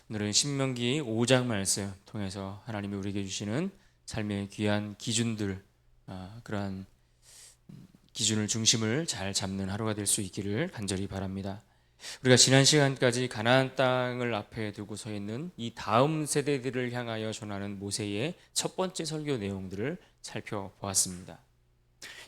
오늘은 신명기 5장 말씀 통해서 하나님이 우리에게 주시는 삶의 귀한 기준들, 그러한 기준을 중심을 잘 잡는 하루가 될 수 있기를 간절히 바랍니다. 우리가 지난 시간까지 가나안 땅을 앞에 두고 서 있는 이 다음 세대들을 향하여 전하는 모세의 첫 번째 설교 내용들을 살펴보았습니다.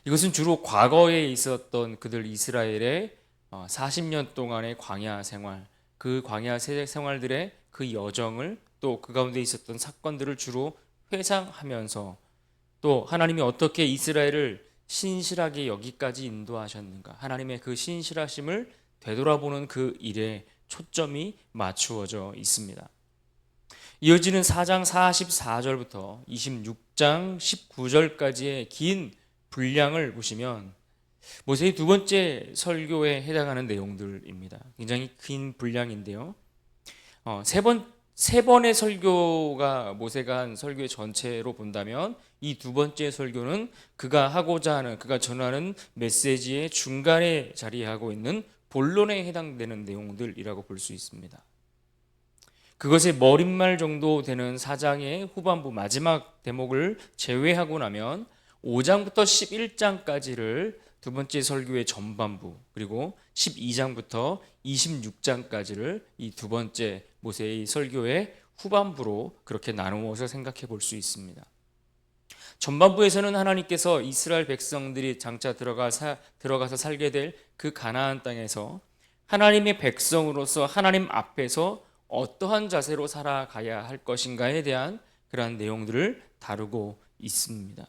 이것은 주로 과거에 있었던 그들 이스라엘의 40년 동안의 광야 생활, 그 광야 생활들의 그 여정을, 또 그 가운데 있었던 사건들을 주로 회상하면서, 또 하나님이 어떻게 이스라엘을 신실하게 여기까지 인도하셨는가, 하나님의 그 신실하심을 되돌아보는 그 일에 초점이 맞추어져 있습니다. 이어지는 4장 44절부터 26장 19절까지의 긴 분량을 보시면 모세의 두 번째 설교에 해당하는 내용들입니다. 굉장히 긴 분량인데요. 세 번의 설교가 모세가 한 설교의 전체로 본다면 이 두 번째 설교는 그가 하고자 하는, 그가 전하는 메시지의 중간에 자리하고 있는 본론에 해당되는 내용들이라고 볼 수 있습니다. 그것의 머릿말 정도 되는 4장의 후반부 마지막 대목을 제외하고 나면 5장부터 11장까지를 두 번째 설교의 전반부, 그리고 12장부터 26장까지를 이 두 번째 모세의 설교의 후반부로 그렇게 나누어서 생각해 볼 수 있습니다. 전반부에서는 하나님께서 이스라엘 백성들이 장차 들어가서 살게 될 그 가나안 땅에서 하나님의 백성으로서 하나님 앞에서 어떠한 자세로 살아가야 할 것인가에 대한 그러한 내용들을 다루고 있습니다.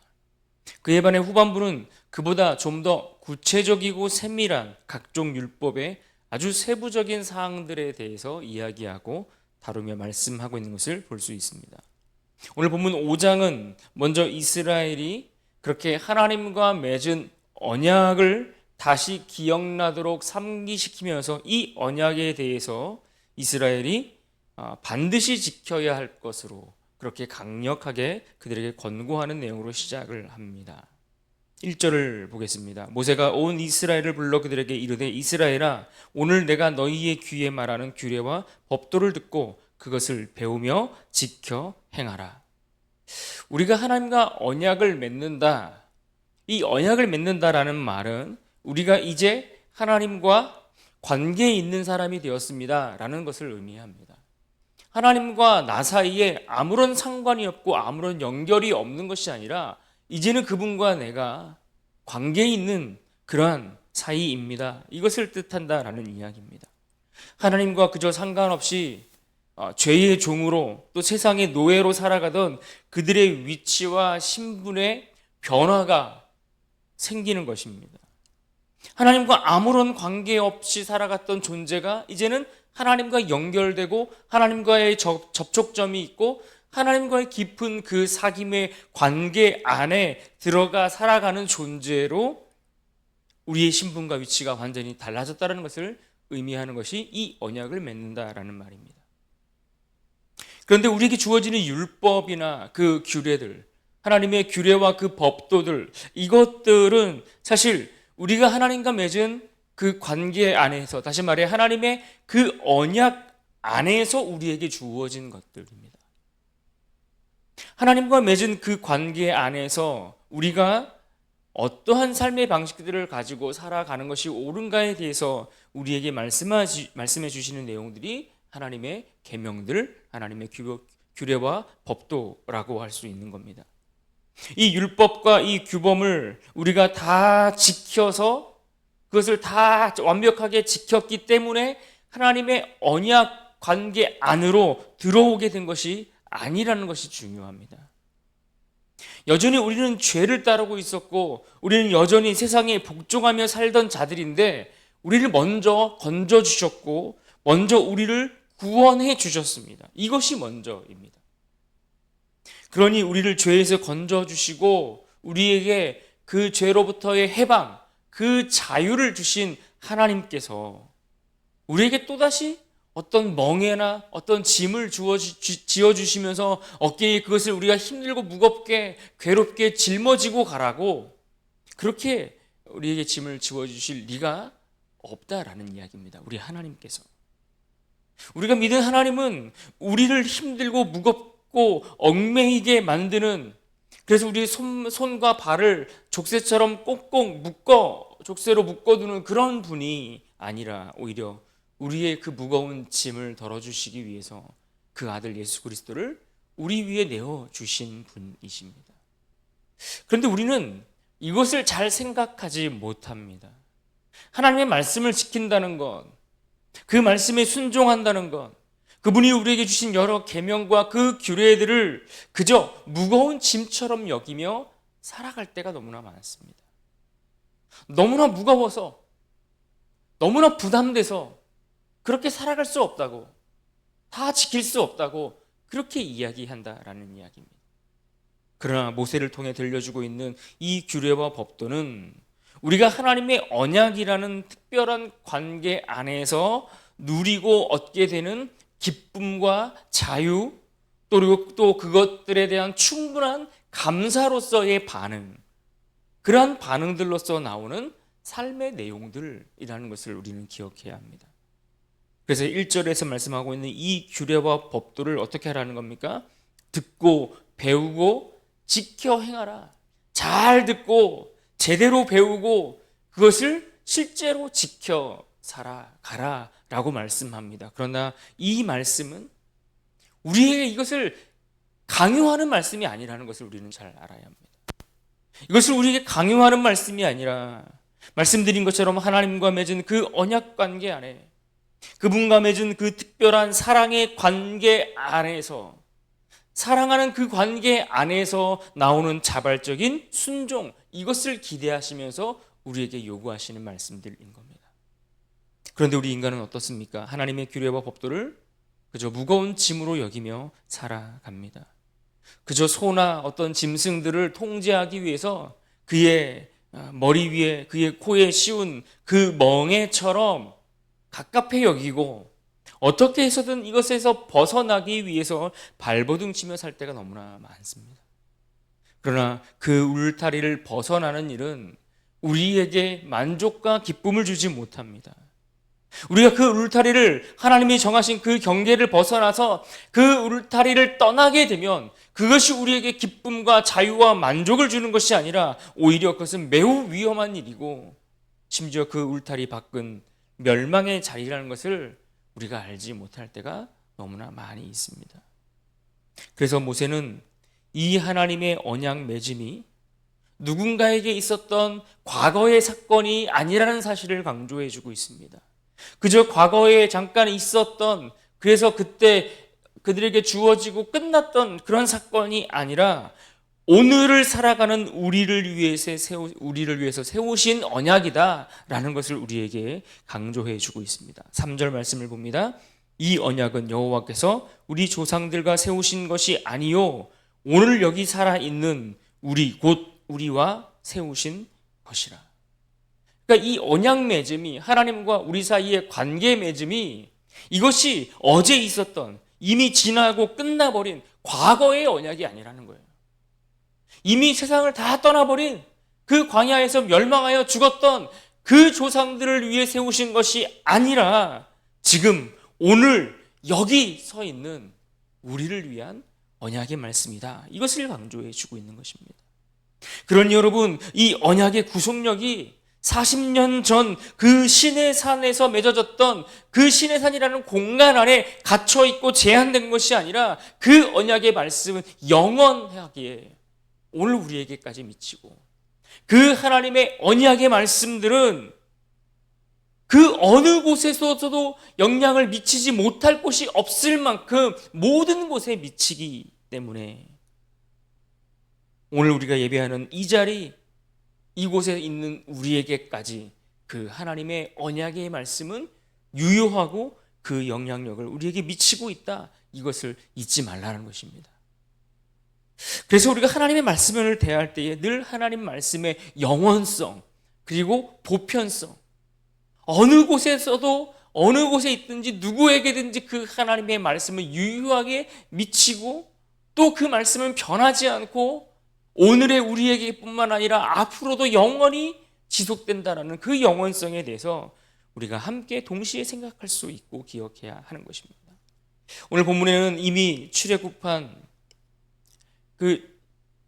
그에 반해 후반부는 그보다 좀 더 구체적이고 세밀한 각종 율법의 아주 세부적인 사항들에 대해서 이야기하고 다루며 말씀하고 있는 것을 볼 수 있습니다. 오늘 본문 5장은 먼저 이스라엘이 그렇게 하나님과 맺은 언약을 다시 기억나도록 상기시키면서 이 언약에 대해서 이스라엘이 반드시 지켜야 할 것으로 그렇게 강력하게 그들에게 권고하는 내용으로 시작을 합니다. 1절을 보겠습니다. 모세가 온 이스라엘을 불러 그들에게 이르되 이스라엘아, 오늘 내가 너희의 귀에 말하는 규례와 법도를 듣고 그것을 배우며 지켜 행하라. 우리가 하나님과 언약을 맺는다, 이 언약을 맺는다라는 말은 우리가 이제 하나님과 관계에 있는 사람이 되었습니다 라는 것을 의미합니다. 하나님과 나 사이에 아무런 상관이 없고 아무런 연결이 없는 것이 아니라 이제는 그분과 내가 관계에 있는 그러한 사이입니다. 이것을 뜻한다라는 이야기입니다. 하나님과 그저 상관없이 죄의 종으로 또 세상의 노예로 살아가던 그들의 위치와 신분의 변화가 생기는 것입니다. 하나님과 아무런 관계없이 살아갔던 존재가 이제는 하나님과 연결되고 하나님과의 접촉점이 있고 하나님과의 깊은 그 사귐의 관계 안에 들어가 살아가는 존재로 우리의 신분과 위치가 완전히 달라졌다는 것을 의미하는 것이 이 언약을 맺는다라는 말입니다. 그런데 우리에게 주어지는 율법이나 그 규례들, 하나님의 규례와 그 법도들, 이것들은 사실 우리가 하나님과 맺은 그 관계 안에서, 다시 말해 하나님의 그 언약 안에서 우리에게 주어진 것들입니다. 하나님과 맺은 그 관계 안에서 우리가 어떠한 삶의 방식들을 가지고 살아가는 것이 옳은가에 대해서 우리에게 말씀해 주시는 내용들이 하나님의 계명들, 하나님의 규례와 법도라고 할 수 있는 겁니다. 이 율법과 이 규범을 우리가 다 지켜서 그것을 다 완벽하게 지켰기 때문에 하나님의 언약 관계 안으로 들어오게 된 것이 아니라는 것이 중요합니다. 여전히 우리는 죄를 따르고 있었고 우리는 여전히 세상에 복종하며 살던 자들인데 우리를 먼저 건져주셨고 먼저 우리를 구원해 주셨습니다. 이것이 먼저입니다. 그러니 우리를 죄에서 건져주시고 우리에게 그 죄로부터의 해방, 그 자유를 주신 하나님께서 우리에게 또다시 어떤 멍에나 어떤 짐을 지어주시면서 어깨에 그것을 우리가 힘들고 무겁게 괴롭게 짊어지고 가라고 그렇게 우리에게 짐을 지워주실 리가 없다라는 이야기입니다. 우리 하나님께서. 우리가 믿는 하나님은 우리를 힘들고 무겁고 얽매이게 만드는, 그래서 우리의 손과 발을 족쇄처럼 꼭꼭 족쇄로 묶어두는 그런 분이 아니라 오히려 우리의 그 무거운 짐을 덜어주시기 위해서 그 아들 예수 그리스도를 우리 위에 내어주신 분이십니다. 그런데 우리는 이것을 잘 생각하지 못합니다. 하나님의 말씀을 지킨다는 것, 그 말씀에 순종한다는 것, 그분이 우리에게 주신 여러 계명과 그 규례들을 그저 무거운 짐처럼 여기며 살아갈 때가 너무나 많습니다. 너무나 무거워서, 너무나 부담돼서 그렇게 살아갈 수 없다고, 다 지킬 수 없다고 그렇게 이야기한다라는 이야기입니다. 그러나 모세를 통해 들려주고 있는 이 규례와 법도는 우리가 하나님의 언약이라는 특별한 관계 안에서 누리고 얻게 되는 기쁨과 자유, 또 그것들에 대한 충분한 감사로서의 반응, 그러한 반응들로서 나오는 삶의 내용들이라는 것을 우리는 기억해야 합니다. 그래서 1절에서 말씀하고 있는 이 규례와 법도를 어떻게 하라는 겁니까? 듣고 배우고 지켜 행하라. 잘 듣고 제대로 배우고 그것을 실제로 지켜 살아가라 라고 말씀합니다. 그러나 이 말씀은 우리에게 이것을 강요하는 말씀이 아니라는 것을 우리는 잘 알아야 합니다. 이것을 우리에게 강요하는 말씀이 아니라 말씀드린 것처럼 하나님과 맺은 그 언약 관계 안에, 그분과 맺은 그 특별한 사랑의 관계 안에서, 사랑하는 그 관계 안에서 나오는 자발적인 순종, 이것을 기대하시면서 우리에게 요구하시는 말씀들인 겁니다. 그런데 우리 인간은 어떻습니까? 하나님의 규례와 법도를 그저 무거운 짐으로 여기며 살아갑니다. 그저 소나 어떤 짐승들을 통제하기 위해서 그의 머리 위에, 그의 코에 씌운 그 멍에처럼 갑갑해 여기고 어떻게 해서든 이것에서 벗어나기 위해서 발버둥치며 살 때가 너무나 많습니다. 그러나 그 울타리를 벗어나는 일은 우리에게 만족과 기쁨을 주지 못합니다. 우리가 그 울타리를, 하나님이 정하신 그 경계를 벗어나서 그 울타리를 떠나게 되면 그것이 우리에게 기쁨과 자유와 만족을 주는 것이 아니라 오히려 그것은 매우 위험한 일이고 심지어 그 울타리 밖은 멸망의 자리라는 것을 우리가 알지 못할 때가 너무나 많이 있습니다. 그래서 모세는 이 하나님의 언약 맺음이 누군가에게 있었던 과거의 사건이 아니라는 사실을 강조해 주고 있습니다. 그저 과거에 잠깐 있었던, 그래서 그때 그들에게 주어지고 끝났던 그런 사건이 아니라 오늘을 살아가는 우리를 위해서 세우신 언약이다라는 것을 우리에게 강조해 주고 있습니다. 3절 말씀을 봅니다. 이 언약은 여호와께서 우리 조상들과 세우신 것이 아니요 오늘 여기 살아있는 우리 곧 우리와 세우신 것이라. 그러니까 이 언약 맺음이, 하나님과 우리 사이의 관계 맺음이 이것이 어제 있었던, 이미 지나고 끝나버린 과거의 언약이 아니라는 거예요. 이미 세상을 다 떠나버린 그 광야에서 멸망하여 죽었던 그 조상들을 위해 세우신 것이 아니라 지금 오늘 여기 서 있는 우리를 위한 언약의 말씀이다. 이것을 강조해 주고 있는 것입니다. 그러니 여러분, 이 언약의 구속력이 40년 전 그 신의 산에서 맺어졌던 그 신의 산이라는 공간 안에 갇혀 있고 제한된 것이 아니라 그 언약의 말씀은 영원하기에 오늘 우리에게까지 미치고, 그 하나님의 언약의 말씀들은 그 어느 곳에서도 영향을 미치지 못할 곳이 없을 만큼 모든 곳에 미치기 때문에 오늘 우리가 예배하는 이 자리, 이곳에 있는 우리에게까지 그 하나님의 언약의 말씀은 유효하고 그 영향력을 우리에게 미치고 있다. 이것을 잊지 말라는 것입니다. 그래서 우리가 하나님의 말씀을 대할 때에 늘 하나님 말씀의 영원성, 그리고 보편성, 어느 곳에서도 어느 곳에 있든지 누구에게든지 그 하나님의 말씀을 유효하게 미치고 또 그 말씀은 변하지 않고 오늘의 우리에게뿐만 아니라 앞으로도 영원히 지속된다는 그 영원성에 대해서 우리가 함께 동시에 생각할 수 있고 기억해야 하는 것입니다. 오늘 본문에는 이미 출애굽한 그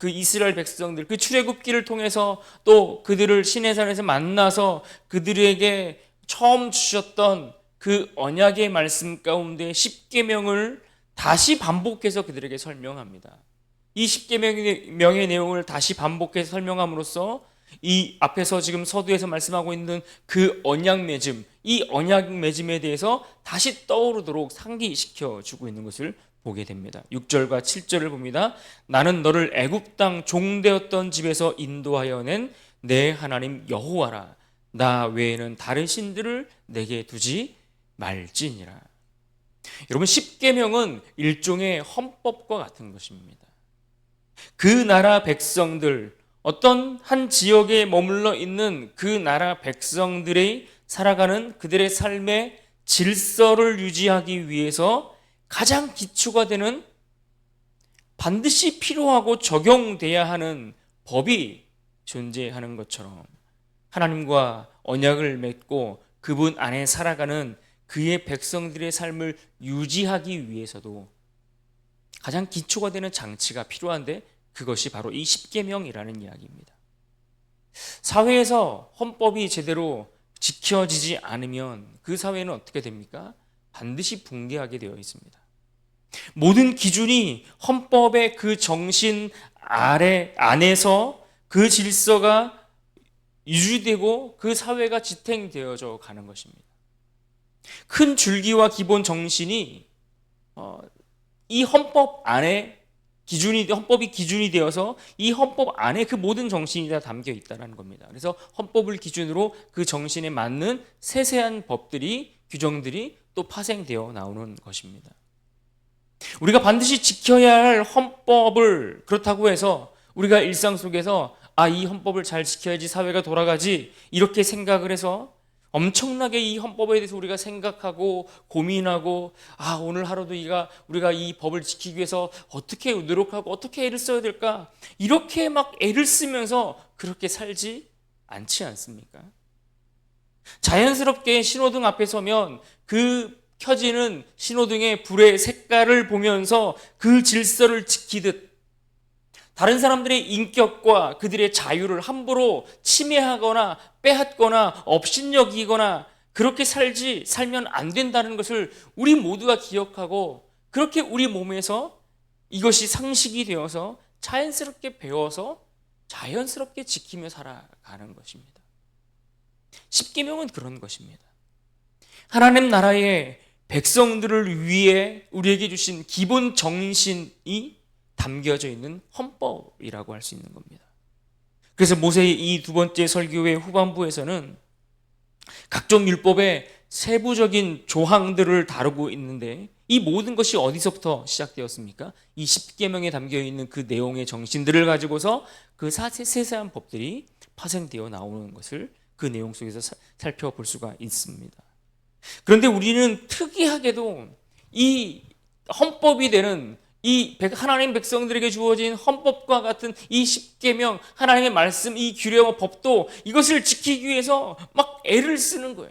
이스라엘 백성들, 그 출애굽기를 통해서 또 그들을 시내산에서 만나서 그들에게 처음 주셨던 그 언약의 말씀 가운데 십계명을 다시 반복해서 그들에게 설명합니다. 이 십계명의 내용을 다시 반복해서 설명함으로써 이 앞에서 지금 서두에서 말씀하고 있는 그 언약 맺음, 이 언약 맺음에 대해서 다시 떠오르도록 상기시켜 주고 있는 것을 보게 됩니다. 6절과 7절을 봅니다. 나는 너를 애굽 땅 종되었던 집에서 인도하여 낸 내 하나님 여호와라. 나 외에는 다른 신들을 내게 두지 말지니라. 여러분, 십계명은 일종의 헌법과 같은 것입니다. 그 나라 백성들, 어떤 한 지역에 머물러 있는 그 나라 백성들의 살아가는 그들의 삶의 질서를 유지하기 위해서 가장 기초가 되는 반드시 필요하고 적용돼야 하는 법이 존재하는 것처럼 하나님과 언약을 맺고 그분 안에 살아가는 그의 백성들의 삶을 유지하기 위해서도 가장 기초가 되는 장치가 필요한데 그것이 바로 이 십계명이라는 이야기입니다. 사회에서 헌법이 제대로 지켜지지 않으면 그 사회는 어떻게 됩니까? 반드시 붕괴하게 되어 있습니다. 모든 기준이 헌법의 그 정신 안에서 그 질서가 유지되고 그 사회가 지탱되어져 가는 것입니다. 큰 줄기와 기본 정신이 이 헌법 안에 헌법이 기준이 되어서 이 헌법 안에 그 모든 정신이 다 담겨 있다는 겁니다. 그래서 헌법을 기준으로 그 정신에 맞는 세세한 법들이, 규정들이 또 파생되어 나오는 것입니다. 우리가 반드시 지켜야 할 헌법을, 그렇다고 해서 우리가 일상 속에서 이 헌법을 잘 지켜야지 사회가 돌아가지, 이렇게 생각을 해서 엄청나게 이 헌법에 대해서 우리가 생각하고 고민하고 오늘 하루도 우리가 이 법을 지키기 위해서 어떻게 노력하고 어떻게 애를 써야 될까, 이렇게 막 애를 쓰면서 그렇게 살지 않지 않습니까? 자연스럽게 신호등 앞에 서면 그 켜지는 신호등의 불의 색깔을 보면서 그 질서를 지키듯 다른 사람들의 인격과 그들의 자유를 함부로 침해하거나 빼앗거나 업신여기거나 그렇게 살면 안 된다는 것을 우리 모두가 기억하고, 그렇게 우리 몸에서 이것이 상식이 되어서 자연스럽게 배워서 자연스럽게 지키며 살아가는 것입니다. 십계명은 그런 것입니다. 하나님 나라의 백성들을 위해 우리에게 주신 기본 정신이 담겨져 있는 헌법이라고 할 수 있는 겁니다. 그래서 모세의 이 두 번째 설교의 후반부에서는 각종 율법의 세부적인 조항들을 다루고 있는데, 이 모든 것이 어디서부터 시작되었습니까? 이 십계명에 담겨 있는 그 내용의 정신들을 가지고서 그 세세한 법들이 파생되어 나오는 것을 그 내용 속에서 살펴볼 수가 있습니다. 그런데 우리는 특이하게도 이 헌법이 되는 이 하나님 백성들에게 주어진 헌법과 같은 이 십계명, 하나님의 말씀, 이 규례와 법도 이것을 지키기 위해서 막 애를 쓰는 거예요.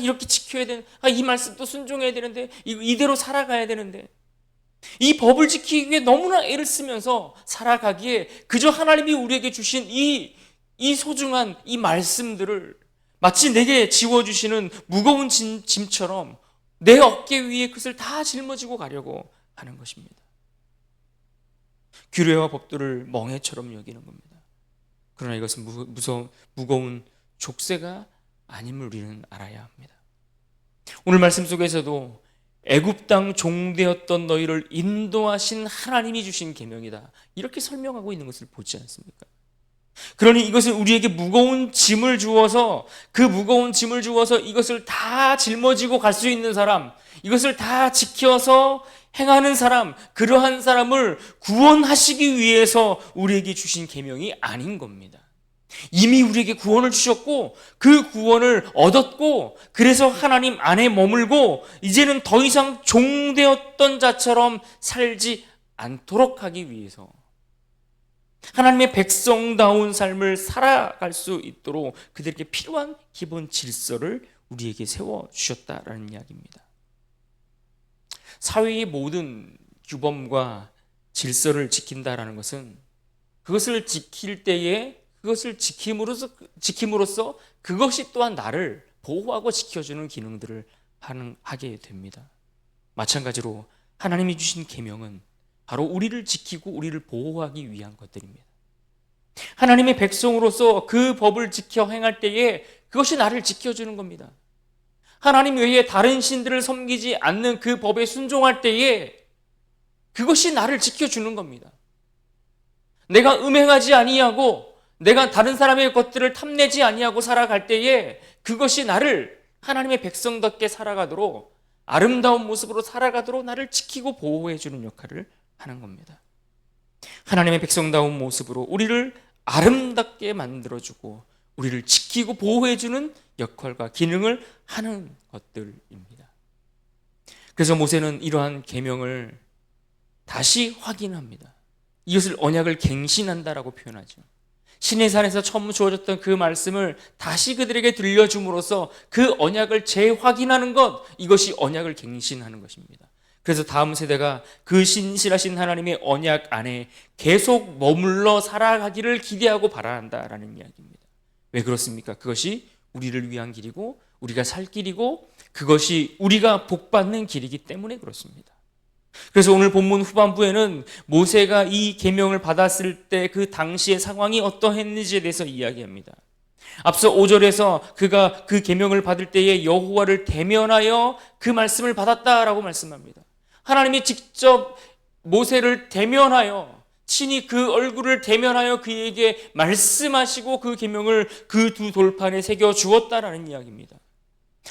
이렇게 지켜야 되는, 이 말씀도 순종해야 되는데, 이대로 살아가야 되는데, 이 법을 지키기 위해 너무나 애를 쓰면서 살아가기에 그저 하나님이 우리에게 주신 이 소중한 이 말씀들을 마치 내게 지워주시는 무거운 짐처럼 내 어깨 위에 그것을 다 짊어지고 가려고 하는 것입니다. 규례와 법도를 멍해처럼 여기는 겁니다. 그러나 이것은 무거운 족쇄가 아님을 우리는 알아야 합니다. 오늘 말씀 속에서도 애굽 땅 종되었던 너희를 인도하신 하나님이 주신 계명이다, 이렇게 설명하고 있는 것을 보지 않습니까? 그러니 이것을 우리에게 무거운 짐을 주어서, 그 무거운 짐을 주어서 이것을 다 짊어지고 갈 수 있는 사람, 이것을 다 지켜서 행하는 사람, 그러한 사람을 구원하시기 위해서 우리에게 주신 계명이 아닌 겁니다. 이미 우리에게 구원을 주셨고 그 구원을 얻었고, 그래서 하나님 안에 머물고 이제는 더 이상 종되었던 자처럼 살지 않도록 하기 위해서 하나님의 백성다운 삶을 살아갈 수 있도록 그들에게 필요한 기본 질서를 우리에게 세워주셨다라는 이야기입니다. 사회의 모든 규범과 질서를 지킨다라는 것은 그것을 지킬 때에 그것을 지킴으로써 그것이 또한 나를 보호하고 지켜주는 기능들을 하게 됩니다. 마찬가지로 하나님이 주신 계명은 바로 우리를 지키고 우리를 보호하기 위한 것들입니다. 하나님의 백성으로서 그 법을 지켜 행할 때에 그것이 나를 지켜주는 겁니다. 하나님 외에 다른 신들을 섬기지 않는 그 법에 순종할 때에 그것이 나를 지켜주는 겁니다. 내가 음행하지 아니하고 내가 다른 사람의 것들을 탐내지 아니하고 살아갈 때에 그것이 나를 하나님의 백성답게 살아가도록 아름다운 모습으로 살아가도록 나를 지키고 보호해 주는 역할을 하는 겁니다. 하나님의 백성다운 모습으로 우리를 아름답게 만들어주고 우리를 지키고 보호해 주는 역할과 기능을 하는 것들입니다. 그래서 모세는 이러한 계명을 다시 확인합니다. 이것을 언약을 갱신한다라고 표현하죠. 시내산에서 처음 주어졌던 그 말씀을 다시 그들에게 들려줌으로써 그 언약을 재확인하는 것, 이것이 언약을 갱신하는 것입니다. 그래서 다음 세대가 그 신실하신 하나님의 언약 안에 계속 머물러 살아가기를 기대하고 바란다라는 이야기입니다. 왜 그렇습니까? 그것이 우리를 위한 길이고 우리가 살 길이고 그것이 우리가 복받는 길이기 때문에 그렇습니다. 그래서 오늘 본문 후반부에는 모세가 이 계명을 받았을 때 그 당시의 상황이 어떠했는지에 대해서 이야기합니다. 앞서 5절에서 그가 그 계명을 받을 때에 여호와를 대면하여 그 말씀을 받았다라고 말씀합니다. 하나님이 직접 모세를 대면하여 친히 그 얼굴을 대면하여 그에게 말씀하시고 그 계명을 그 두 돌판에 새겨 주었다라는 이야기입니다.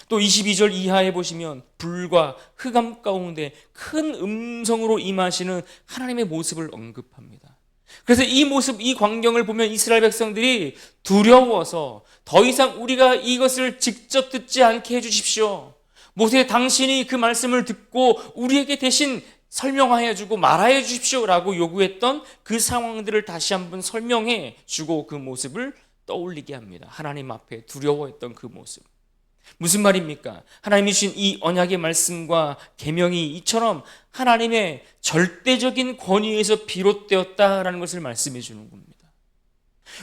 또 22절 이하에 보시면 불과 흑암 가운데 큰 음성으로 임하시는 하나님의 모습을 언급합니다. 그래서 이 모습, 이 광경을 보면 이스라엘 백성들이 두려워서 더 이상 우리가 이것을 직접 듣지 않게 해주십시오. 모세 당신이 그 말씀을 듣고 우리에게 대신 설명하여 주고 말하여 주십시오 라고 요구했던 그 상황들을 다시 한번 설명해 주고 그 모습을 떠올리게 합니다. 하나님 앞에 두려워했던 그 모습. 무슨 말입니까? 하나님이 주신 이 언약의 말씀과 계명이 이처럼 하나님의 절대적인 권위에서 비롯되었다라는 것을 말씀해 주는 겁니다.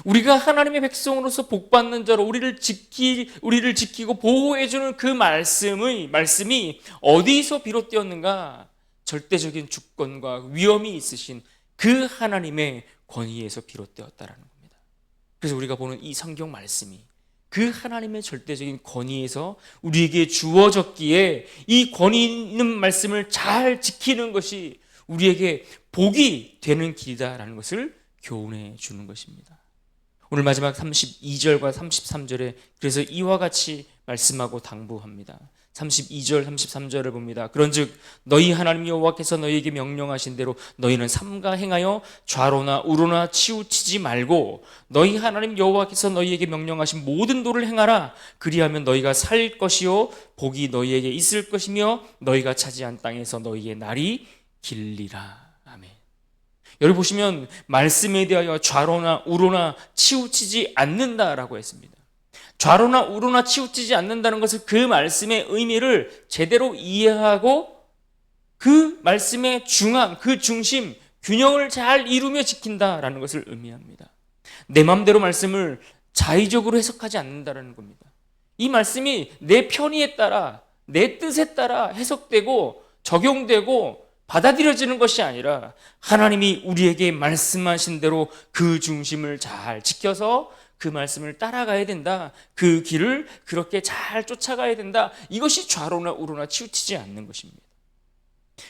우리가 하나님의 백성으로서 복받는 자로 우리를 지키고 보호해 주는 그 말씀이 어디서 비롯되었는가? 절대적인 주권과 위엄이 있으신 그 하나님의 권위에서 비롯되었다라는 겁니다. 그래서 우리가 보는 이 성경 말씀이 그 하나님의 절대적인 권위에서 우리에게 주어졌기에 이 권위 있는 말씀을 잘 지키는 것이 우리에게 복이 되는 길이다라는 것을 교훈해 주는 것입니다. 오늘 마지막 32절과 33절에 그래서 이와 같이 말씀하고 당부합니다. 32절, 33절을 봅니다. 그런즉 너희 하나님 여호와께서 너희에게 명령하신 대로 너희는 삼가 행하여 좌로나 우로나 치우치지 말고 너희 하나님 여호와께서 너희에게 명령하신 모든 도를 행하라. 그리하면 너희가 살 것이요 복이 너희에게 있을 것이며 너희가 차지한 땅에서 너희의 날이 길리라. 아멘. 여기 보시면 말씀에 대하여 좌로나 우로나 치우치지 않는다라고 했습니다. 좌로나 우로나 치우치지 않는다는 것은 그 말씀의 의미를 제대로 이해하고 그 말씀의 중앙, 그 중심, 균형을 잘 이루며 지킨다라는 것을 의미합니다. 내 마음대로 말씀을 자의적으로 해석하지 않는다는 겁니다. 이 말씀이 내 편의에 따라, 내 뜻에 따라 해석되고 적용되고 받아들여지는 것이 아니라 하나님이 우리에게 말씀하신 대로 그 중심을 잘 지켜서 그 말씀을 따라가야 된다. 그 길을 그렇게 잘 쫓아가야 된다. 이것이 좌로나 우로나 치우치지 않는 것입니다.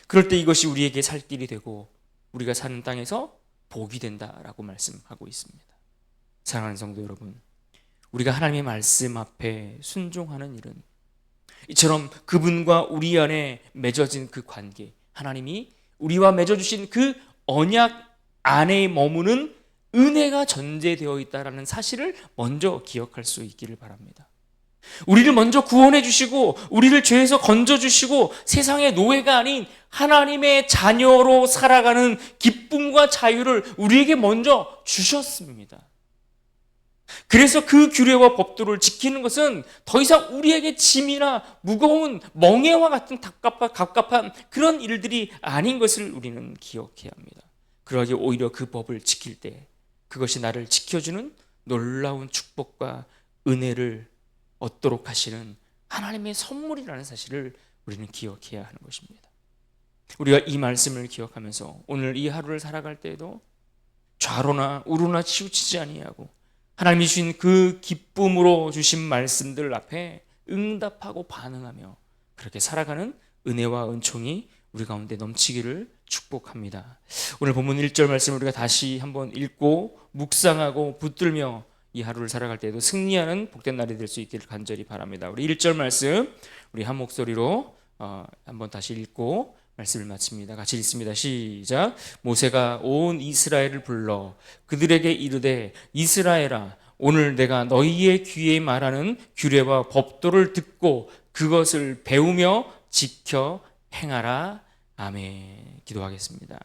그럴 때 이것이 우리에게 살 길이 되고 우리가 사는 땅에서 복이 된다라고 말씀하고 있습니다. 사랑하는 성도 여러분, 우리가 하나님의 말씀 앞에 순종하는 일은 이처럼 그분과 우리 안에 맺어진 그 관계, 하나님이 우리와 맺어주신 그 언약 안에 머무는 은혜가 전제되어 있다는 사실을 먼저 기억할 수 있기를 바랍니다. 우리를 먼저 구원해 주시고 우리를 죄에서 건져 주시고 세상의 노예가 아닌 하나님의 자녀로 살아가는 기쁨과 자유를 우리에게 먼저 주셨습니다. 그래서 그 규례와 법도를 지키는 것은 더 이상 우리에게 짐이나 무거운 멍에와 같은 갑갑한 그런 일들이 아닌 것을 우리는 기억해야 합니다. 그러기에 오히려 그 법을 지킬 때 그것이 나를 지켜주는 놀라운 축복과 은혜를 얻도록 하시는 하나님의 선물이라는 사실을 우리는 기억해야 하는 것입니다. 우리가 이 말씀을 기억하면서 오늘 이 하루를 살아갈 때에도 좌로나 우로나 치우치지 아니하고 하나님이 주신 그 기쁨으로 주신 말씀들 앞에 응답하고 반응하며 그렇게 살아가는 은혜와 은총이 우리 가운데 넘치기를 축복합니다. 오늘 본문 1절 말씀을 우리가 다시 한번 읽고 묵상하고 붙들며 이 하루를 살아갈 때에도 승리하는 복된 날이 될 수 있기를 간절히 바랍니다. 우리 1절 말씀 우리 한 목소리로 한번 다시 읽고 말씀을 마칩니다. 같이 읽습니다. 시작. 모세가 온 이스라엘을 불러 그들에게 이르되 이스라엘아 오늘 내가 너희의 귀에 말하는 규례와 법도를 듣고 그것을 배우며 지켜 행하라. 아멘. 기도하겠습니다.